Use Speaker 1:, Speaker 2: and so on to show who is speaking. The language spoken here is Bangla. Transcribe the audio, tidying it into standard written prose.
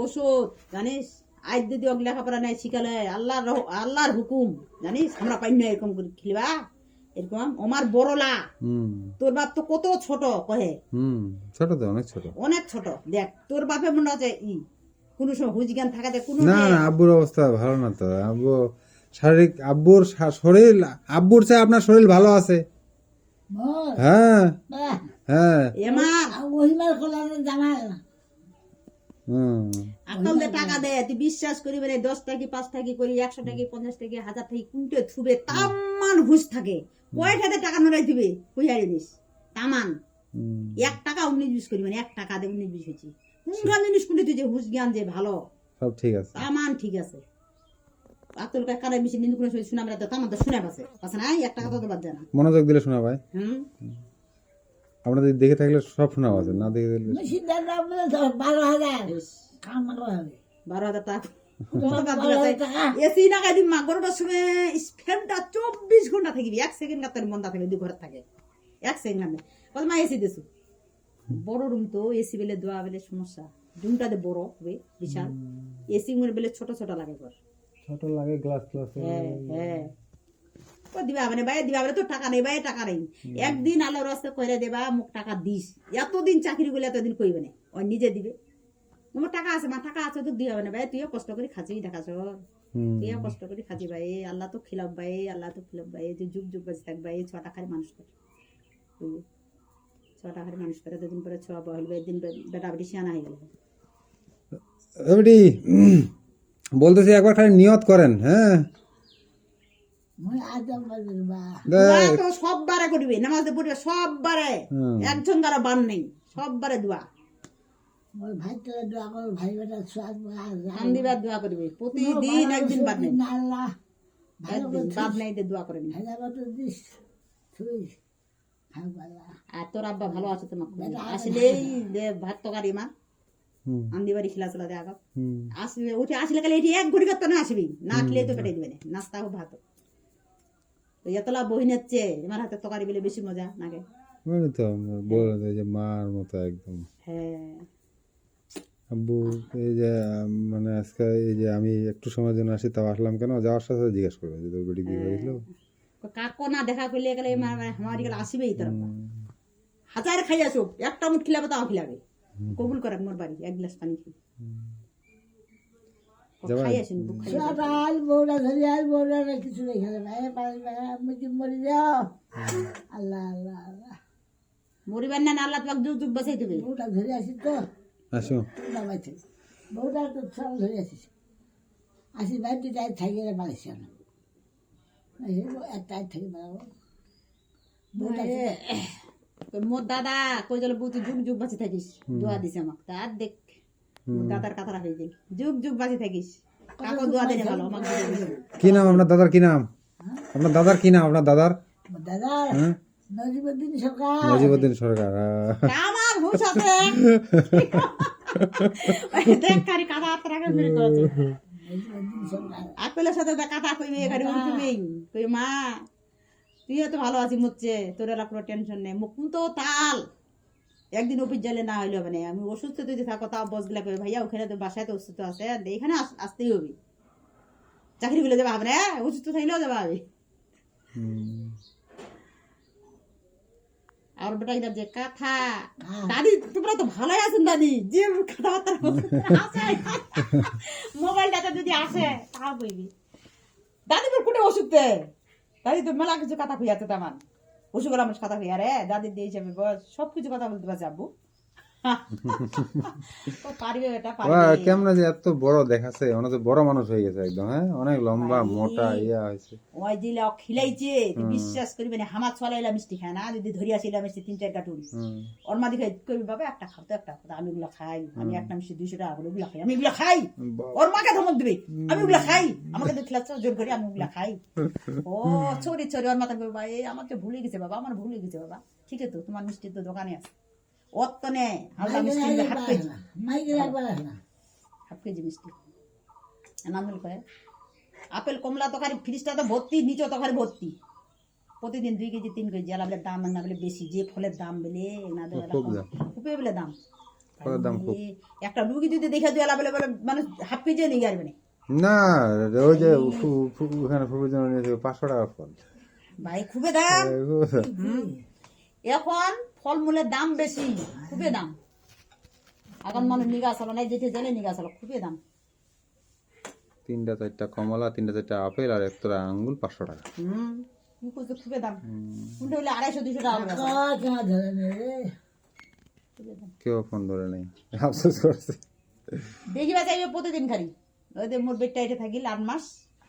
Speaker 1: ওষুধ জানিস আজ যদি ওর লেখাপড়া নাই শিখালে আল্লাহর হুকুম জানিস আমরা পাই না এরকম করে খেলবা এরকম আমার বড়লা তোর বাপ তো কত ছোট কহে
Speaker 2: ছোট তো
Speaker 1: অনেক ছোট দেখ তোর বাপে মনে হচ্ছে কোন সময় হুজ জ্ঞান থাকাতে কোন
Speaker 2: না আব্বুর অবস্থা ভালো না তো আব্বু শারীরিক আব্বুর শরীর আব্বুর চেয়ে আপনার শরীর ভালো আছে হ্যাঁ হ্যাঁ
Speaker 1: আকাল দে টাকা দে তুই বিশ্বাস করিবে 10 টাকা 5 টাকা করি 100 টাকা 50 টাকা 1000 টাকা কুনটে থুবে তামান হুশ থাকে কয়টাতে টাকা নড়াই দিবে কইয়া জিনিস তামান 1 টাকা 19 করি 1 টাকা দে 19 হইছি কোনটা জিনিস কোনটি তুই যে হুশ জ্ঞান যে ভালো
Speaker 2: সব ঠিক আছে
Speaker 1: তামান ঠিক আছে আতুল কা কারে মিশি নিন্দু কোন শুনা আমরা তো তামান তো শুনা পাছে পাছে না 1 টাকা তো বাদ দেনা
Speaker 2: মনোযোগ দিলে শোনা ভাই আপনাদের দেখে থাকলে সব শোনা আছে না দেখে দিলে
Speaker 1: 12,000 টাকা এসি না গাই দিন মা গরুটার সময় স্পেনটা 24 ঘন্টা থাকিবি 1 সেকেন্ড কাতার মন্দা থাকে দুই ঘর থাকে 1 সেকেন্ড কত মা এসি দিছু বড় রুম তো এসি বেলে দোয়া বেলে সমস্যা রুমটা দে বড় হবে বিশাল এসি মনে বেলে ছোট ছোট লাগে ঘর
Speaker 2: ছোট লাগে গ্লাস
Speaker 1: হ্যাঁ ও দিবা মানে ভাই দিবা বলে তো টাকা নেই ভাই টাকা নেই একদিন আলোর রাস্তা কইরা দেবা মুখ টাকা দিস এতদিন চাকরি করলে এতদিন কইবে না ওই নিজে দিবে আমার টাকা আছে মা টাকা আছে তো দিবা না ভাই তুইও কষ্ট করে খাচ্ছিস দেখাছ তুইও কষ্ট করে খাচ্ছি ভাই আল্লাহ তো খিলাব ভাই যে যুগ যুগ বাঁচে থাক ভাই 6 টাকার মানুষ করে 6 টাকার মানুষ করে দুদিন পরে 6 বহল দিন বেটা বেটি সিয়ানা হয়ে গেল
Speaker 2: এবারে বলতেছি একবার খালি নিয়ত করেন হ্যাঁ
Speaker 1: সববারে করবি নামাজ পড়বে সববারে একজন দ্বারা বান নেই সববারে দোয়া দোয়া করবি প্রতিদিন একদিন বাদ নেই বাদ নেই দোয়া করবি আর তোর আব্বা ভালো আছে তোমার আসলেই ভাত তরকারি মা আন্দি বাড়ি খিলা চলা দেখ আসলে উঠে আসলে কালে এটি 1 ঘড়ি করতে না আসবি না খেলে তো পেটাই দিবে না নাস্তা হোক ভাত এতলা বহিনের চেয়ে আমার হাতে তরকারি বলে বেশি মজা নাকি
Speaker 2: তো বলে যে মার মতো একদম
Speaker 1: হ্যাঁ
Speaker 2: আব্বু এই যে মানে আজকে এই যে আমি একটু সময়ের জন্য আসি তাও আসলাম কেন যাওয়ার সাথে জিজ্ঞেস করবো যে তোর বেটি বিয়ে করেছিল
Speaker 1: কাকো না দেখা করলে গেলে আমার গেলে আসবেই তোর হাজার খাই আসুক একটা মুঠ খিলাবে তাও খিলাবে কবুল করে মোর বাড়ি 1 গ্লাস পানি খেয়ে খাই আসেন মরিবার না আল্লাহ তোমাকে যুগ যুগ বাঁচাই দেবে
Speaker 2: আসো
Speaker 3: বউটা তো সব ধরে আসিস আসিস ভাই তুই তাই থাকি গেলে পারিস না একটাই থাকি বেড়াবো
Speaker 1: মোর দাদা কই গেল বউ তুই যুগ যুগ বাঁচে থাকিস দোয়া দিছে আমাকে তার দেখ দাদার কথাটা হয়ে যায় যুগ যুগ বাঁচে থাকিস কাকো দোয়া দেনে ভালো আমাকে
Speaker 2: কি নাম আপনার দাদার কি নাম আপনার দাদার কি নাম আপনার দাদার
Speaker 3: দাদা নজিবউদ্দিন
Speaker 2: সরকার
Speaker 1: আমার হুশ আছে দেখ কারি কাদা আত্রাকে মেরে করেছে আপেলের সাথে কাটা কইবে গাড়ি উঠবে কই মা তুইও তো ভালো আছিস মুচ্ছে তোর এলা কোনো টেনশন নেই মুখ তো তাল একদিন অফিস গেলে না হইলো মানে আমি অসুস্থ যদি থাকো তাও বস গেলে ভাইয়া ওখানে তো বাসায় তো অসুস্থ আছে এখানে আসতেই হবে চাকরি গুলো যাবা হবে না অসুস্থ থাকলেও যাবা হবে আর বেটা এটা যে কথা দাদি তোমরা তো ভালোই আছেন দাদি যে কথাবার্তা মোবাইলটাতে যদি আসে তাও বইবি দাদি তোর কোটে ওষুধ দাদি তো মেলা কিছু কথা খুঁজাতে তেমন ওষুধ আমার কথা খুঁজা রে দাদির দিয়ে হিসাবে সবকিছু কথা বলতে পারছি আব্বু
Speaker 2: কেমন যে এত বড় দেখাচ্ছে অনেক বড় মানুষ হয়ে গেছে একদম হ্যাঁ অনেক লম্বা মোটা ইয়া হয়েছে
Speaker 1: ওই দিলে খিলাইছে বিশ্বাস করবি না হামার ছলাইলা মিষ্টি খায় না যদি ধরিয়া ছিল মিষ্টি 3-4 কাটুন ওর মা দিকে করবি বাবা একটা খাও তো একটা আমি ওগুলো খাই আমি একটা মিষ্টি 200 টাকা করে ওগুলো খাই আমি ওগুলো খাই ওর মাকে ধমক দিবি আমি ওগুলো খাই আমাকে তো খিলাচ্ছ জোর করে আমি ওগুলো খাই ও চোরি চোরি ওর মাথা বাবা এই আমার তো ভুলে গেছে বাবা আমার ভুলে গেছে বাবা ঠিক আছে তো তোমার মিষ্টি তো দোকানে আছে অতনে হালকা মিষ্টি হাফ কেজি মিষ্টি নামল কয় আপেল কমলা তরকারি ফ্রিজটা তো ভর্তি নিচে তরকারি ভর্তি প্রতিদিন 2 কেজি 3 কেজি আলা বলে দাম না বলে বেশি যে ফলের দাম বলে না খুবই বলে দাম
Speaker 2: ফলের দাম খুব।
Speaker 1: একটা রুগী যদি দেখে দিয়ে বলে বলে মানে হাফ কেজি নিয়ে আসবে না
Speaker 2: না ওই যে ওখানে ফুফুর জন্য নিয়েছে 500 টাকা ফল।
Speaker 1: ভাই খুবই দাম। এখন ফলমূলের দাম বেশি, খুবই দাম। এখন মানুষ নিগা চলো নাই, যেতে জেলে নিগা চলো, খুবই দাম।
Speaker 2: 3টা 4টা কমলা, 3টা 4টা আপেল আর 1টা আঙ্গুল 500 টাকা।
Speaker 1: কি করছে, খুবই দাম। কোনটা হলে 250-200 টাকা করে আছে।
Speaker 3: কেনা ধরে নেই রে।
Speaker 1: খুবই দাম।
Speaker 2: কেউ ফোন ধরে নেই, আফসোস করছে।
Speaker 1: দেখি বা চাইবে প্রতিদিন খালি ওই যে মোট বেডটা এটা থাকি 8 মাস